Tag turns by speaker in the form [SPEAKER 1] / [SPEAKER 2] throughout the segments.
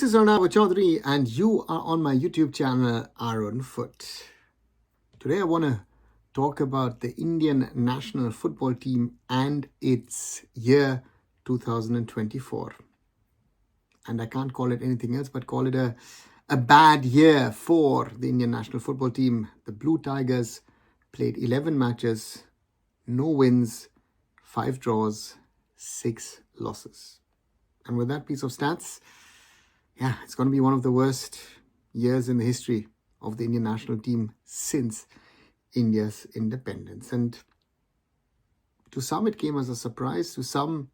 [SPEAKER 1] is Arunava Chaudhuri and you are on my YouTube channel Arunfoot. Today I want to talk about the Indian national football team and its year 2024. And I can't call it anything else but call it a bad year for the Indian national football team. The Blue Tigers played 11 matches, no wins, 5 draws, 6 losses. And with that piece of stats, it's going to be one of the worst years in the history of the Indian national team since India's independence. And to some, it came as a surprise. To some,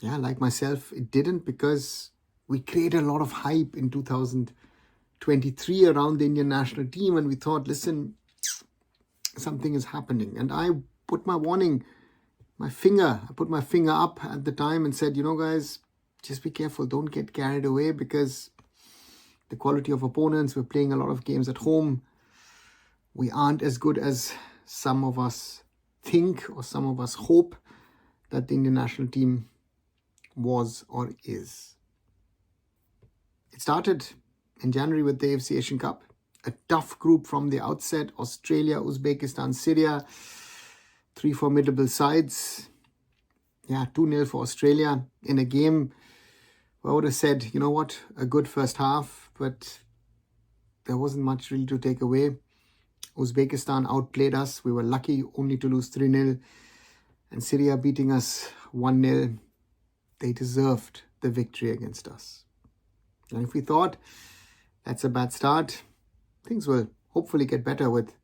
[SPEAKER 1] like myself, it didn't, because we created a lot of hype in 2023 around the Indian national team. And we thought, listen, something is happening. And I put my finger up at the time and said, guys, just be careful. Don't get carried away, because the quality of opponents, we're playing a lot of games at home. We aren't as good as some of us think or some of us hope that the Indian national team was or is. It started in January with the AFC Asian Cup. A tough group from the outset. Australia, Uzbekistan, Syria. 3 formidable sides. 2-0 for Australia in a game I would have said, a good first half, but there wasn't much really to take away. Uzbekistan outplayed us. We were lucky only to lose 3-0. And Syria beating us 1-0. They deserved the victory against us. And if we thought that's a bad start, things will hopefully get better with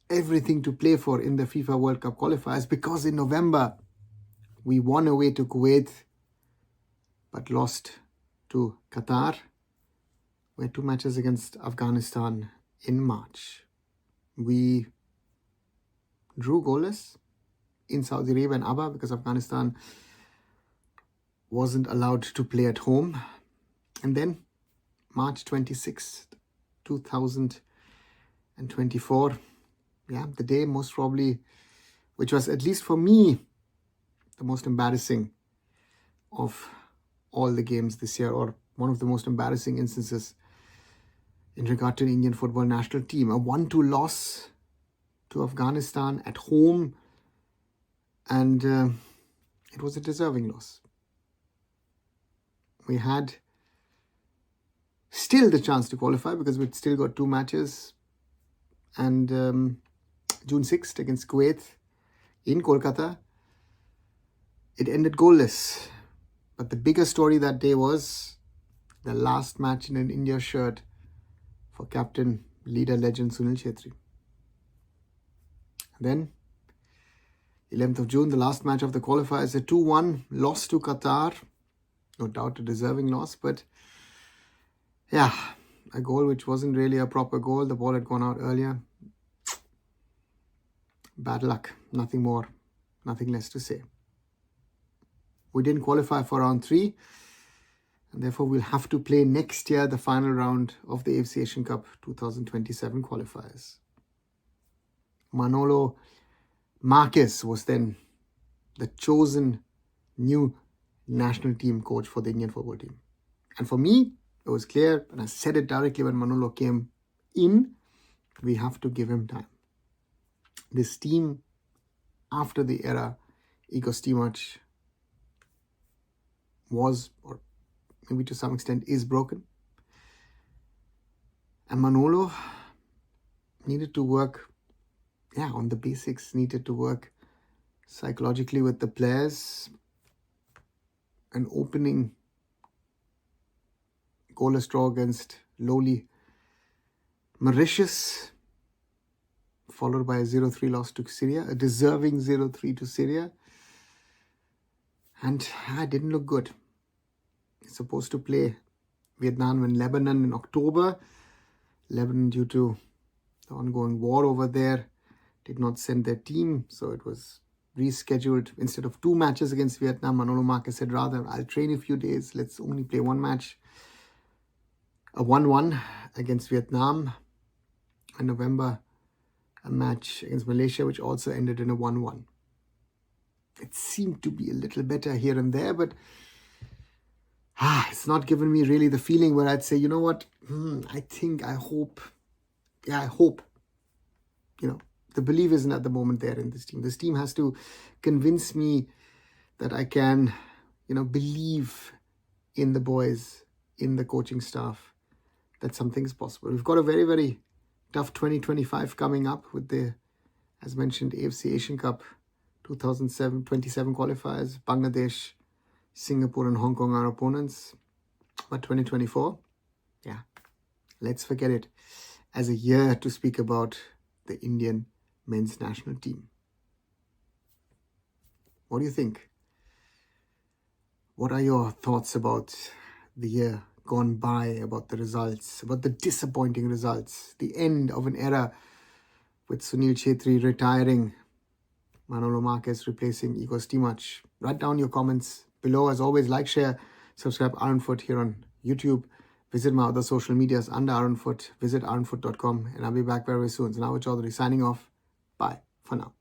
[SPEAKER 1] everything to play for in the FIFA World Cup qualifiers, because in November, we won away to Kuwait, but lost to Qatar. We had 2 matches against Afghanistan in March. We drew goalless in Saudi Arabia and ABA because Afghanistan wasn't allowed to play at home. And then March 26th, 2024, the day most probably, which was at least for me, the most embarrassing of all the games this year, or one of the most embarrassing instances in regard to the Indian football national team. A 1-2 loss to Afghanistan at home, and it was a deserving loss. We had still the chance to qualify because we'd still got 2 matches, and June 6th against Kuwait in Kolkata, it ended goalless. But the bigger story that day was the last match in an India shirt for captain, leader, legend Sunil Chhetri. Then, 11th of June, the last match of the qualifiers, a 2-1 loss to Qatar. No doubt a deserving loss, but a goal which wasn't really a proper goal. The ball had gone out earlier. Bad luck. Nothing more, nothing less to say. We didn't qualify for round 3, and therefore we'll have to play next year the final round of the AFC Asian Cup 2027 qualifiers. Manolo Marquez was then the chosen new national team coach for the Indian football team. And for me, it was clear, and I said it directly when Manolo came in, we have to give him time. This team, after the era Igor Stimac, was, or maybe to some extent is, broken. And Manolo needed to work on the basics, needed to work psychologically with the players. An opening goalless draw against lowly Mauritius, followed by a 0-3 loss to Syria, a deserving 0-3 to Syria. And it didn't look good. It's supposed to play Vietnam and Lebanon in October. Lebanon, due to the ongoing war over there, did not send their team. So it was rescheduled. Instead of 2 matches against Vietnam, Manolo Marquez said, rather, I'll train a few days. Let's only play 1 match. A 1-1 against Vietnam. In November, a match against Malaysia, which also ended in a 1-1. It seemed to be a little better here and there, but it's not given me really the feeling where I'd say, you know what, I hope, the belief isn't at the moment there in this team. This team has to convince me that I can, believe in the boys, in the coaching staff, that something is possible. We've got a very, very tough 2025 coming up with the, as mentioned, AFC Asian Cup 2027 qualifiers. Bangladesh, Singapore and Hong Kong are opponents. But 2024, let's forget it as a year to speak about the Indian men's national team. What do you think? What are your thoughts about the year gone by, about the results, about the disappointing results, the end of an era with Sunil Chhetri retiring, Manolo Marquez replacing Igor Stimac? Write down your comments below. As always, like, share, subscribe Arunfoot here on YouTube. Visit my other social medias under Arunfoot. Visit arunfoot.com, and I'll be back very soon. So Arunava Chaudhuri signing off. Bye for now.